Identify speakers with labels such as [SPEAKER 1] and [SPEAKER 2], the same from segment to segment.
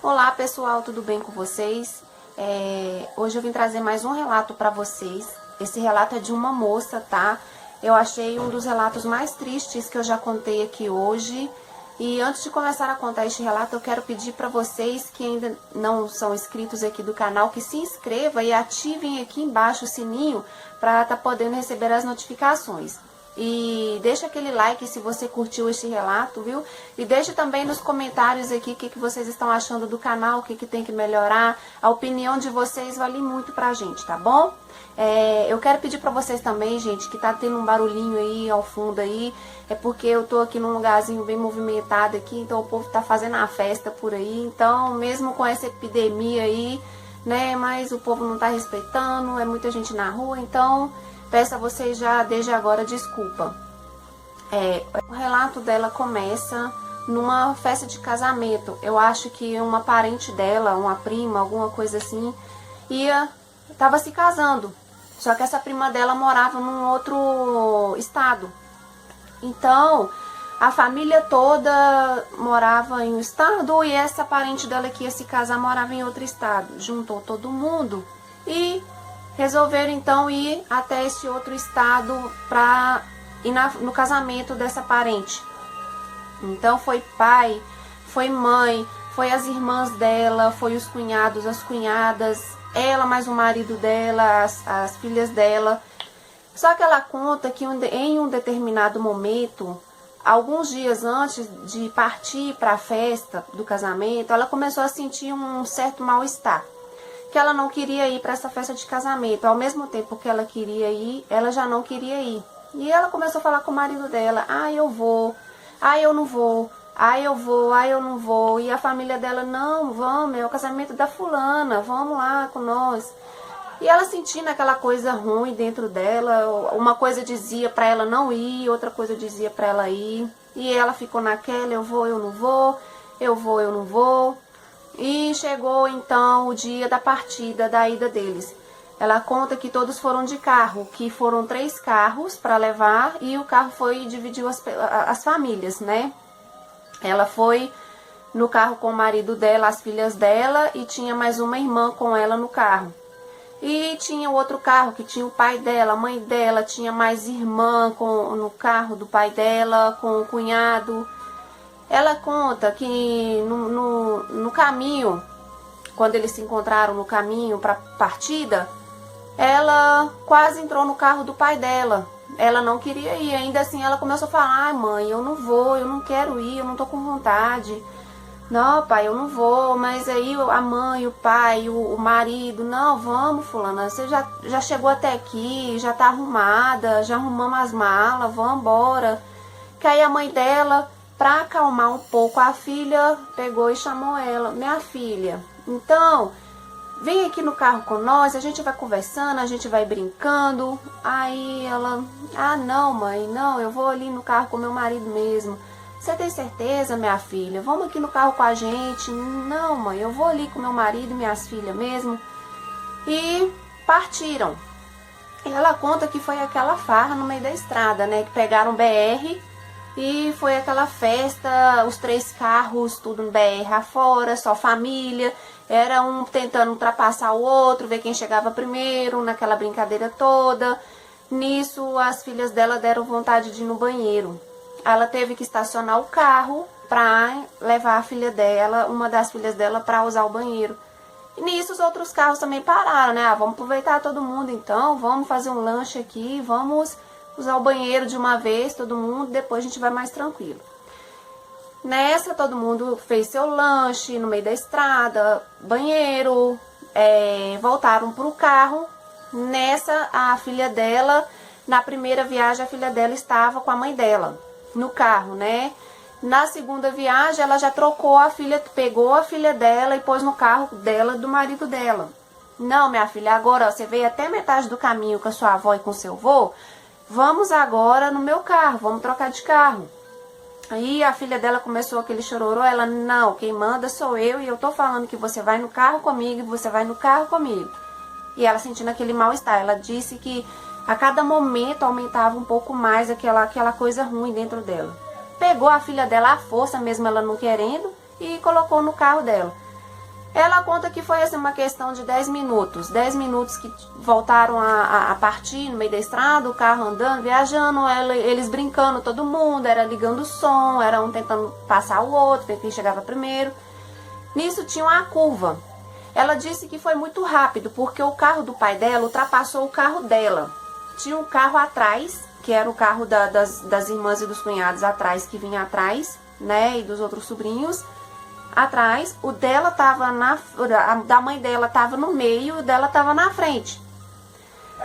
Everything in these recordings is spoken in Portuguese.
[SPEAKER 1] Olá pessoal, tudo bem com vocês? Hoje eu vim trazer mais um relato para vocês. Esse relato é de uma moça, tá? Eu achei um dos relatos mais tristes que eu já contei aqui hoje. E antes de começar a contar este relato, eu quero pedir para vocês que ainda não são inscritos aqui do canal, que se inscrevam e ativem aqui embaixo o sininho para estar podendo receber as notificações. E deixa aquele like se você curtiu este relato, viu? E deixa também nos comentários aqui o que vocês estão achando do canal, o que tem que melhorar. A opinião de vocês vale muito pra gente, tá bom? Eu quero pedir pra vocês também, gente, que tá tendo um barulhinho aí ao fundo aí. É porque eu tô aqui num lugarzinho bem movimentado aqui, então o povo tá fazendo a festa por aí. Então, mesmo com essa epidemia aí, né, mas o povo não tá respeitando, é muita gente na rua, então peço a vocês já desde agora desculpa. O relato dela começa numa festa de casamento. Eu acho que uma parente dela, uma prima, alguma coisa assim, tava se casando. Só que essa prima dela morava num outro estado. Então, a família toda morava em um estado e essa parente dela que ia se casar morava em outro estado. Juntou todo mundo e resolveram então ir até esse outro estado para ir no casamento dessa parente. Então foi pai, foi mãe, foi as irmãs dela, foi os cunhados, as cunhadas, ela mais o marido dela, as filhas dela. Só que ela conta que em um determinado momento, alguns dias antes de partir para a festa do casamento, ela começou a sentir um certo mal-estar. Que ela não queria ir para essa festa de casamento. Ao mesmo tempo que ela queria ir, ela já não queria ir. E ela começou a falar com o marido dela: eu vou, eu não vou, eu vou, eu não vou. E a família dela: não, vamos, é o casamento da fulana, vamos lá com nós. E ela sentindo aquela coisa ruim dentro dela, uma coisa dizia para ela não ir, outra coisa dizia para ela ir. E ela ficou naquela: eu vou, eu não vou, eu vou, eu não vou. E chegou então o dia da partida, da ida deles. Ela conta que todos foram de carro, que foram 3 carros para levar e o carro dividiu as famílias, né? Ela foi no carro com o marido dela, as filhas dela e tinha mais uma irmã com ela no carro. E tinha o outro carro que tinha o pai dela, a mãe dela, tinha mais irmã no carro do pai dela, com o cunhado. Ela conta que no caminho, quando eles se encontraram no caminho para partida, ela quase entrou no carro do pai dela. Ela não queria ir, ainda assim ela começou a falar: mãe, eu não vou, eu não quero ir, eu não tô com vontade. Não, pai, eu não vou. Mas aí a mãe, o pai, o marido: não, vamos, fulana, você já chegou até aqui, já tá arrumada, já arrumamos as malas, vamos embora. Que aí a mãe dela, para acalmar um pouco a filha, pegou e chamou ela: minha filha, então vem aqui no carro com nós, a gente vai conversando, a gente vai brincando. Aí ela: não, mãe, não, eu vou ali no carro com meu marido mesmo. Você tem certeza, minha filha? Vamos aqui no carro com a gente. Não, mãe, eu vou ali com meu marido e minhas filhas mesmo. E partiram. E ela conta que foi aquela farra no meio da estrada, né, que pegaram BR. E foi aquela festa, os 3 carros, tudo no BR afora, só família. Era um tentando ultrapassar o outro, ver quem chegava primeiro, naquela brincadeira toda. Nisso, as filhas dela deram vontade de ir no banheiro. Ela teve que estacionar o carro para levar a filha dela, uma das filhas dela, para usar o banheiro. E nisso, os outros carros também pararam, né? Vamos aproveitar todo mundo então, vamos fazer um lanche aqui, vamos usar o banheiro de uma vez, todo mundo, depois a gente vai mais tranquilo. Nessa, todo mundo fez seu lanche no meio da estrada, banheiro, voltaram pro carro. Nessa, a filha dela, na primeira viagem, a filha dela estava com a mãe dela no carro, né? Na segunda viagem, ela já trocou a filha, pegou a filha dela e pôs no carro dela, do marido dela. Não, minha filha, agora você veio até metade do caminho com a sua avó e com o seu avô, vamos agora no meu carro, vamos trocar de carro. Aí a filha dela começou aquele chororô, ela: não, quem manda sou eu e eu tô falando que você vai no carro comigo e você vai no carro comigo. E ela sentindo aquele mal-estar, ela disse que a cada momento aumentava um pouco mais aquela coisa ruim dentro dela. Pegou a filha dela à força, mesmo ela não querendo, e colocou no carro dela. Ela conta que foi assim uma questão de 10 minutos. 10 minutos que voltaram a partir no meio da estrada, o carro andando, viajando, eles brincando, todo mundo, era ligando o som, era um tentando passar o outro, ver quem chegava primeiro. Nisso tinha uma curva. Ela disse que foi muito rápido, porque o carro do pai dela ultrapassou o carro dela. Tinha um carro atrás, que era o carro das irmãs e dos cunhados atrás, que vinha atrás, né, e dos outros sobrinhos atrás. O dela tava da mãe dela tava no meio, o dela tava na frente.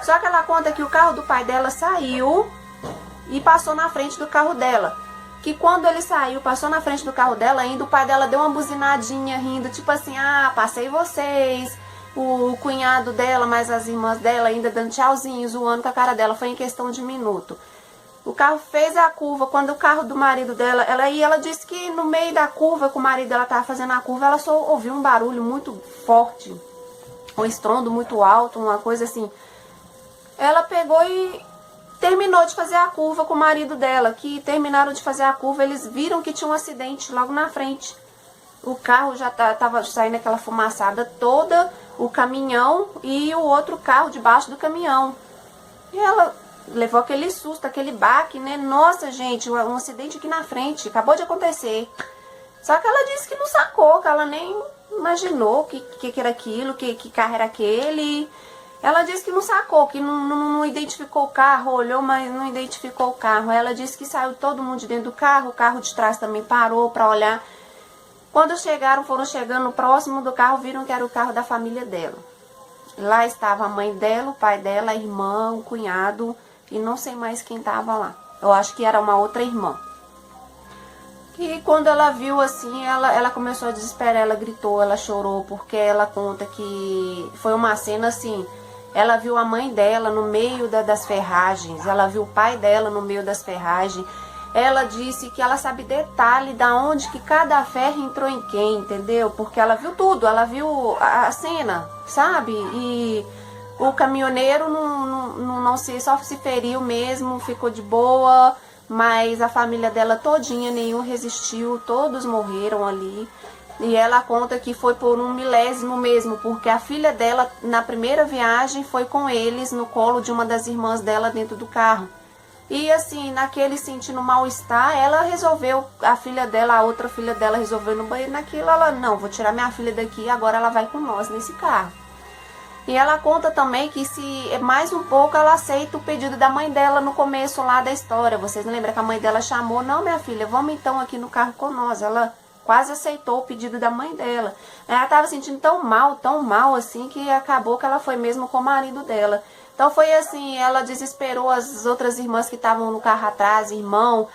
[SPEAKER 1] Só que ela conta que o carro do pai dela saiu e passou na frente do carro dela. Que quando ele saiu, passou na frente do carro dela ainda, o pai dela deu uma buzinadinha rindo, tipo assim, ah, passei vocês. O cunhado dela, mais as irmãs dela ainda dando tchauzinho, zoando com a cara dela. Foi em questão de minuto. O carro fez a curva, quando o carro do marido dela, ela disse que no meio da curva, que o marido dela estava fazendo a curva, ela só ouviu um barulho muito forte, um estrondo muito alto, uma coisa assim. Ela pegou e terminou de fazer a curva com o marido dela, que terminaram de fazer a curva, eles viram que tinha um acidente logo na frente. O carro já estava saindo aquela fumaçada toda, o caminhão e o outro carro debaixo do caminhão. E ela levou aquele susto, aquele baque, né? Nossa, gente, um acidente aqui na frente, acabou de acontecer. Só que ela disse que não sacou, que ela nem imaginou que era aquilo, que carro era aquele. Ela disse que não sacou, que não identificou o carro, olhou, mas não identificou o carro. Ela disse que saiu todo mundo de dentro do carro, o carro de trás também parou para olhar. Quando foram chegando próximo do carro, viram que era o carro da família dela. Lá estava a mãe dela, o pai dela, a irmã, o cunhado e não sei mais quem estava lá. Eu acho que era uma outra irmã. E quando ela viu assim, ela começou a desesperar, ela gritou, ela chorou, porque ela conta que foi uma cena assim. Ela viu a mãe dela no meio das ferragens, ela viu o pai dela no meio das ferragens. Ela disse que ela sabe detalhe da onde que cada ferro entrou em quem, entendeu? Porque ela viu tudo, ela viu a cena, sabe? E o caminhoneiro só se feriu mesmo, ficou de boa, mas a família dela todinha, nenhum resistiu, todos morreram ali. E ela conta que foi por um milésimo mesmo, porque a filha dela, na primeira viagem, foi com eles no colo de uma das irmãs dela dentro do carro. E assim, naquele sentindo mal-estar, ela resolveu, a filha dela, a outra filha dela resolveu ir no banheiro, naquilo ela, não, vou tirar minha filha daqui, agora ela vai com nós nesse carro. E ela conta também que se mais um pouco ela aceita o pedido da mãe dela no começo lá da história. Vocês lembram que a mãe dela chamou, não minha filha, vamos então aqui no carro com nós. Ela quase aceitou o pedido da mãe dela. Ela estava sentindo tão mal assim, que acabou que ela foi mesmo com o marido dela. Então foi assim, ela desesperou as outras irmãs que estavam no carro atrás, irmão,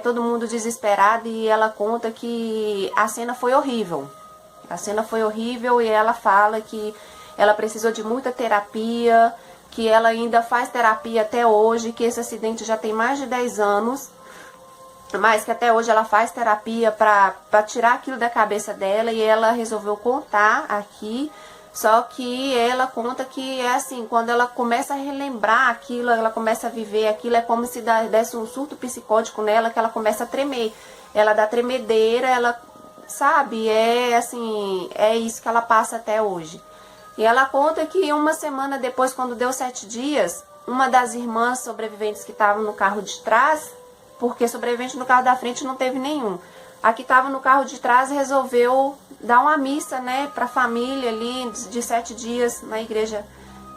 [SPEAKER 1] todo mundo desesperado, e ela conta que a cena foi horrível. A cena foi horrível e ela fala que ela precisou de muita terapia, que ela ainda faz terapia até hoje, que esse acidente já tem mais de 10 anos, mas que até hoje ela faz terapia para tirar aquilo da cabeça dela, e ela resolveu contar aqui. Só que ela conta que é assim, quando ela começa a relembrar aquilo, ela começa a viver aquilo, é como se desse um surto psicótico nela, que ela começa a tremer. Ela dá tremedeira, ela, sabe, é assim, é isso que ela passa até hoje. E ela conta que uma semana depois, quando deu 7 dias, uma das irmãs sobreviventes que estavam no carro de trás, porque sobrevivente no carro da frente não teve nenhum, a que estava no carro de trás resolveu dar uma missa, né, para a família ali de 7 dias na igreja.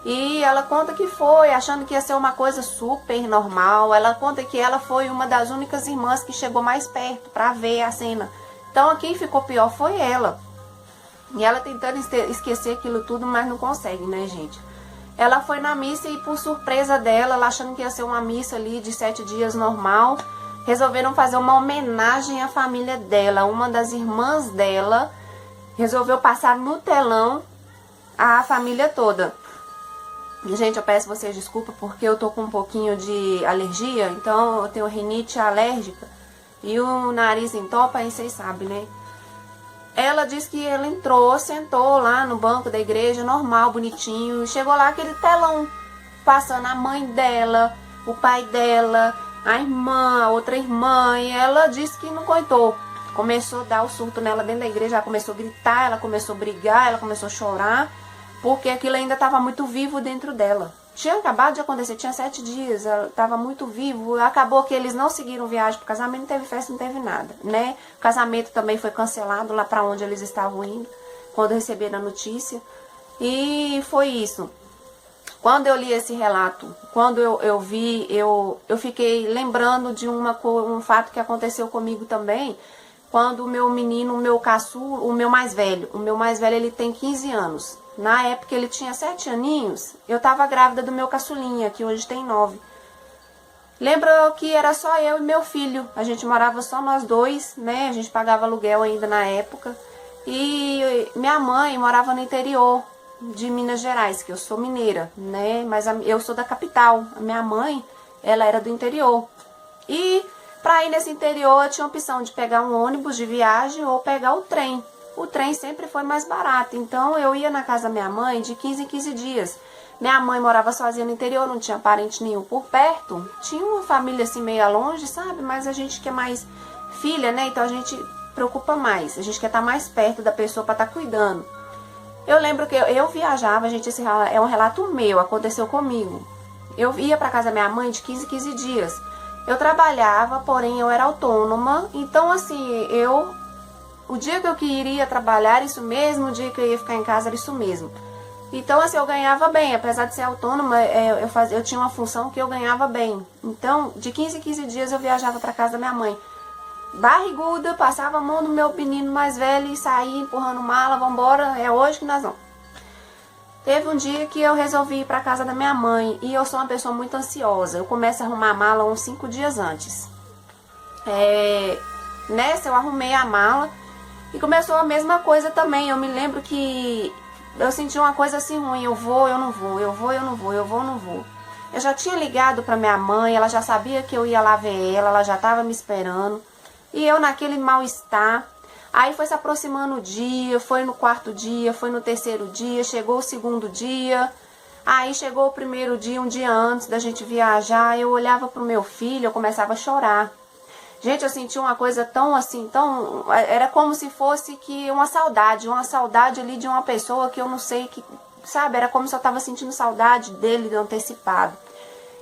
[SPEAKER 1] E ela conta que foi, achando que ia ser uma coisa super normal. Ela conta que ela foi uma das únicas irmãs que chegou mais perto para ver a cena. Então quem ficou pior foi ela. E ela tentando esquecer aquilo tudo, mas não consegue, né, gente? Ela foi na missa e, por surpresa dela, ela achando que ia ser uma missa ali de 7 dias normal, resolveram fazer uma homenagem à família dela. Uma das irmãs dela resolveu passar no telão a família toda. E, gente, eu peço vocês desculpa porque eu tô com um pouquinho de alergia, então eu tenho rinite alérgica e o nariz entope, aí vocês sabem, né? Ela disse que ela entrou, sentou lá no banco da igreja, normal, bonitinho, e chegou lá aquele telão, passando a mãe dela, o pai dela, a irmã, a outra irmã, e ela disse que não coitou. começou a dar o surto nela dentro da igreja, ela começou a gritar, ela começou a brigar, ela começou a chorar, porque aquilo ainda estava muito vivo dentro dela. Tinha acabado de acontecer, tinha 7 dias, ela estava muito vivo, acabou que eles não seguiram viagem pro casamento, não teve festa, não teve nada, né? O casamento também foi cancelado lá para onde eles estavam indo, quando receberam a notícia, e foi isso. Quando eu li esse relato, quando eu vi, eu fiquei lembrando de um fato que aconteceu comigo também, quando o meu menino, o meu caçula, o meu mais velho ele tem 15 anos. Na época ele tinha 7 aninhos, eu tava grávida do meu caçulinha, que hoje tem 9. Lembra que era só eu e meu filho, a gente morava só nós dois, né? A gente pagava aluguel ainda na época. E minha mãe morava no interior de Minas Gerais, que eu sou mineira, né? Mas eu sou da capital. A minha mãe, ela era do interior. E para ir nesse interior eu tinha a opção de pegar um ônibus de viagem ou pegar o trem. O trem sempre foi mais barato, então eu ia na casa da minha mãe de 15 em 15 dias. Minha mãe morava sozinha no interior, não tinha parente nenhum por perto. Tinha uma família assim meio longe, sabe? Mas a gente que é mais filha, né? Então a gente preocupa mais. A gente quer estar mais perto da pessoa para estar cuidando. Eu lembro que eu viajava, gente, esse é um relato meu, aconteceu comigo. Eu ia para casa da minha mãe de 15 em 15 dias. Eu trabalhava, porém eu era autônoma. Então assim, o dia que eu queria trabalhar era isso mesmo, o dia que eu ia ficar em casa era isso mesmo. Então assim, eu ganhava bem, apesar de ser autônoma, eu tinha uma função que eu ganhava bem. Então, de 15 em 15 dias eu viajava para casa da minha mãe. Barriguda, passava a mão no meu menino mais velho e saía empurrando mala, vambora, é hoje que nós vamos. Teve um dia que eu resolvi ir para casa da minha mãe e eu sou uma pessoa muito ansiosa. Eu começo a arrumar a mala uns 5 dias antes. Nessa eu arrumei a mala e começou a mesma coisa também. Eu me lembro que eu senti uma coisa assim ruim, eu vou, eu não vou, eu vou, eu não vou, eu vou, eu não vou. Eu já tinha ligado para minha mãe, ela já sabia que eu ia lá ver ela já estava me esperando. E eu naquele mal-estar. Aí foi se aproximando o dia, foi no 4º dia, foi no 3º dia, chegou o 2º dia. Aí chegou o 1º dia, um dia antes da gente viajar, eu olhava pro meu filho, eu começava a chorar. Gente, eu senti uma coisa tão assim, era como se fosse que uma saudade ali de uma pessoa que eu não sei que, sabe, era como se eu tava sentindo saudade dele de antecipado.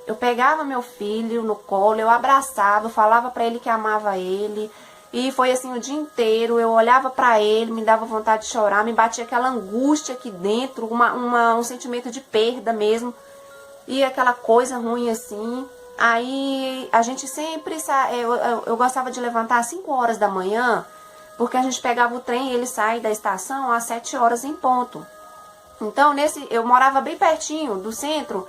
[SPEAKER 1] Eu pegava meu filho no colo, eu abraçava, falava pra ele que amava ele. E foi assim o dia inteiro, eu olhava pra ele, me dava vontade de chorar, me batia aquela angústia aqui dentro, um sentimento de perda mesmo. E aquela coisa ruim assim. Aí a gente sempre, eu gostava de levantar às 5 horas da manhã, porque a gente pegava o trem e ele sai da estação às 7 horas em ponto. Então eu morava bem pertinho do centro.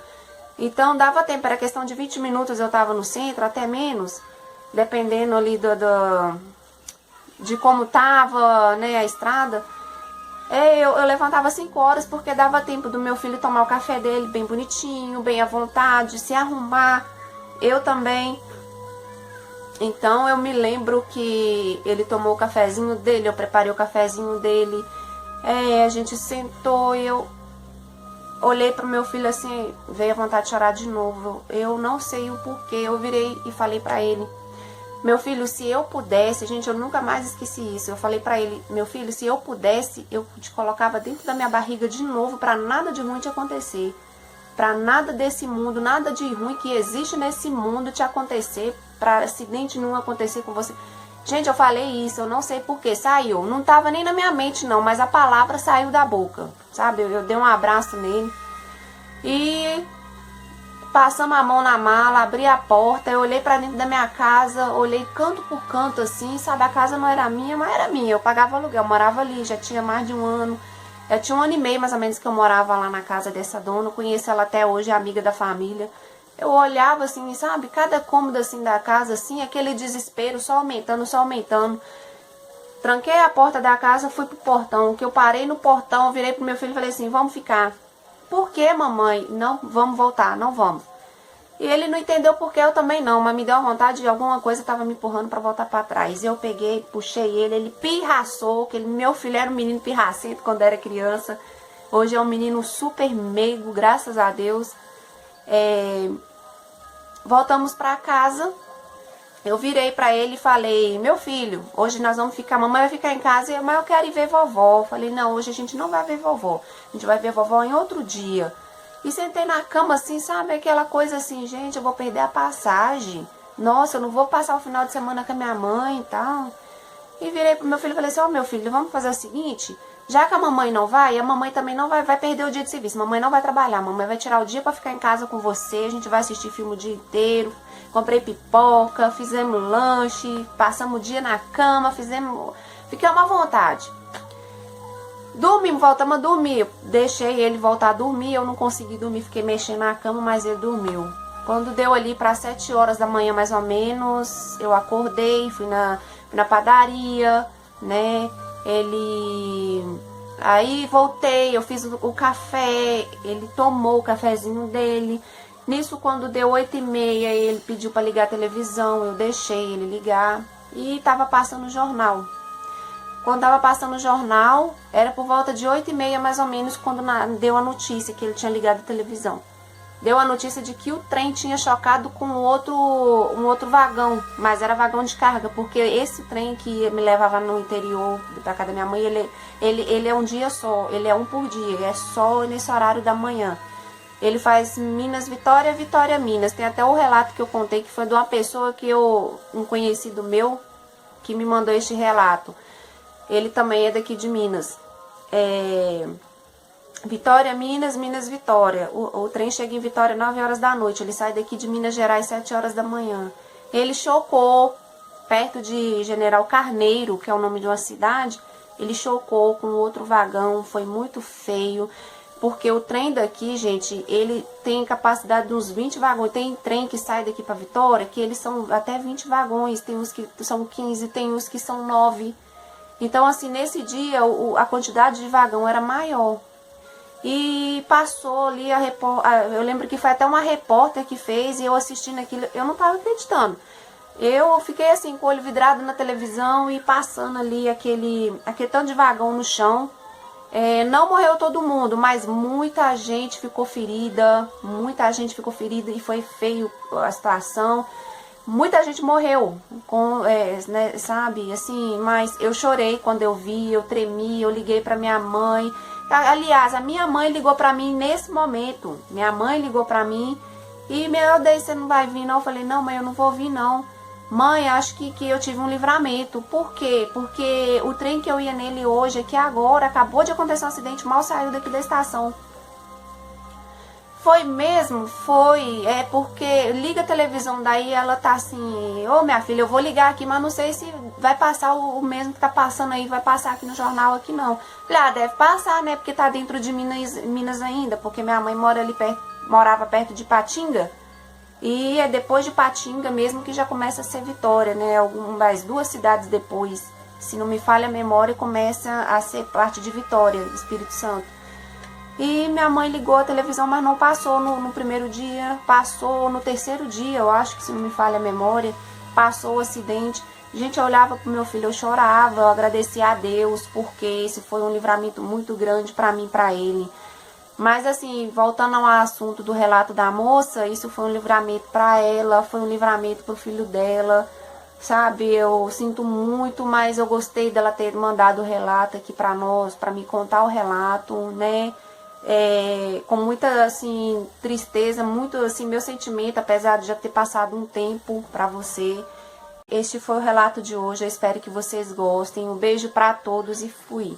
[SPEAKER 1] Então dava tempo, era questão de 20 minutos eu estava no centro, até menos, dependendo ali de como tava, né, a estrada. Eu levantava 5 horas porque dava tempo do meu filho tomar o café dele bem bonitinho, bem à vontade, se arrumar, eu também. Então eu me lembro que ele tomou o cafezinho dele, eu preparei o cafezinho dele, a gente sentou e eu olhei pro meu filho assim, veio a vontade de chorar de novo. Eu não sei o porquê. Eu virei e falei pra ele: meu filho, se eu pudesse, gente, eu nunca mais esqueci isso. Eu falei pra ele: meu filho, se eu pudesse, eu te colocava dentro da minha barriga de novo pra nada de ruim te acontecer. Pra nada desse mundo, nada de ruim que existe nesse mundo te acontecer, pra acidente não acontecer com você. Gente, eu falei isso, eu não sei porquê, saiu. Não tava nem na minha mente não, mas a palavra saiu da boca, sabe? Eu dei um abraço nele e passamos a mão na mala, abri a porta, eu olhei pra dentro da minha casa, olhei canto por canto assim, sabe? A casa não era minha, mas era minha, eu pagava aluguel, eu morava ali, já tinha mais de 1 ano. Já tinha 1 ano e meio mais ou menos que eu morava lá na casa dessa dona, eu conheço ela até hoje, é amiga da família. Eu olhava assim, sabe, cada cômodo assim da casa, assim, aquele desespero, só aumentando, só aumentando. Tranquei a porta da casa, fui pro portão, que eu parei no portão, virei pro meu filho e falei assim: vamos ficar. Por que, mamãe? Não, vamos voltar, não vamos. E ele não entendeu por que, eu também não, mas me deu uma vontade de alguma coisa, tava me empurrando pra voltar pra trás. Eu peguei, puxei ele pirraçou, que meu filho era um menino pirracento quando era criança. Hoje é um menino super meigo, graças a Deus. Voltamos pra casa Eu virei pra ele e falei, meu filho, hoje nós vamos ficar, mamãe vai ficar em casa, mas eu quero ir ver vovó. Eu falei, não, hoje a gente não vai ver vovó, a gente vai ver vovó em outro dia. E sentei na cama assim, sabe, aquela coisa assim, gente, eu vou perder a passagem. Nossa, eu não vou passar o final de semana com a minha mãe e tal. E virei pro meu filho e falei assim, ó, meu filho, vamos fazer o seguinte, já que a mamãe não vai, a mamãe também não vai perder o dia de serviço. Mamãe não vai trabalhar, a mamãe vai tirar o dia pra ficar em casa com você, a gente vai assistir filme o dia inteiro. Comprei pipoca, fizemos lanche, passamos o dia na cama, ficamos à vontade. Dormimos, voltamos a dormir. Deixei ele voltar a dormir, eu não consegui dormir, fiquei mexendo na cama, mas ele dormiu. Quando deu ali para 7 horas da manhã, mais ou menos, eu acordei, fui na padaria, né? Aí voltei, eu fiz o café, ele tomou o cafezinho dele. Nisso, quando deu 8h30, ele pediu para ligar a televisão, eu deixei ele ligar e tava passando o jornal. Quando tava passando o jornal, era por volta de 8h30 mais ou menos, quando deu a notícia que ele tinha ligado a televisão. Deu a notícia de que o trem tinha chocado com um outro vagão, mas era vagão de carga, porque esse trem que me levava no interior, pra casa da minha mãe, ele é um dia só, ele é um por dia, é só nesse horário da manhã. Ele faz Minas Vitória, Vitória Minas. Tem até o relato que eu contei, que foi de uma pessoa um conhecido meu, que me mandou este relato. Ele também é daqui de Minas. Vitória, Minas, Minas, Vitória. O trem chega em Vitória 9 horas da noite. Ele sai daqui de Minas Gerais 7 horas da manhã. Ele chocou perto de General Carneiro, que é o nome de uma cidade. Ele chocou com outro vagão. Foi muito feio. Porque o trem daqui, gente, ele tem capacidade de uns 20 vagões. Tem trem que sai daqui para Vitória, que eles são até 20 vagões. Tem uns que são 15, tem uns que são 9. Então, assim, nesse dia, a quantidade de vagão era maior. E passou ali eu lembro que foi até uma repórter que fez, e eu assistindo aquilo, eu não estava acreditando. Eu fiquei assim, com o olho vidrado na televisão e passando ali aquele tanto de vagão no chão. Não morreu todo mundo, mas muita gente ficou ferida e foi feio a situação. Muita gente morreu, né, sabe, assim, mas eu chorei quando eu vi, eu tremi, eu liguei pra minha mãe. Aliás, a minha mãe ligou pra mim nesse momento, minha mãe ligou pra mim e, meu Deus, você não vai vir não? Eu falei, não, mãe, eu não vou vir não. Mãe, acho que eu tive um livramento. Por quê? Porque o trem que eu ia nele hoje, aqui agora, acabou de acontecer um acidente, mal saiu daqui da estação. Foi mesmo? Foi. É porque liga a televisão, daí ela tá assim, ô minha filha, eu vou ligar aqui, mas não sei se vai passar o mesmo que tá passando aí, vai passar aqui no jornal aqui não. Falei, deve passar, né? Porque tá dentro de Minas ainda, porque minha mãe morava perto de Patinga. E é depois de Patinga mesmo que já começa a ser Vitória, né? Algumas 2 cidades depois, se não me falha a memória, começa a ser parte de Vitória, Espírito Santo. E minha mãe ligou a televisão, mas não passou no primeiro dia, passou no terceiro dia, eu acho que se não me falha a memória, passou o acidente. Gente, eu olhava pro meu filho, eu chorava, eu agradecia a Deus, porque esse foi um livramento muito grande para mim e para ele. Mas assim, voltando ao assunto do relato da moça, isso foi um livramento para ela, foi um livramento pro filho dela, sabe? Eu sinto muito, mas eu gostei dela ter mandado o relato aqui para nós, para me contar o relato, né? Com muita assim tristeza, muito assim meu sentimento, apesar de já ter passado um tempo para você. Este foi o relato de hoje, eu espero que vocês gostem. Um beijo para todos e fui.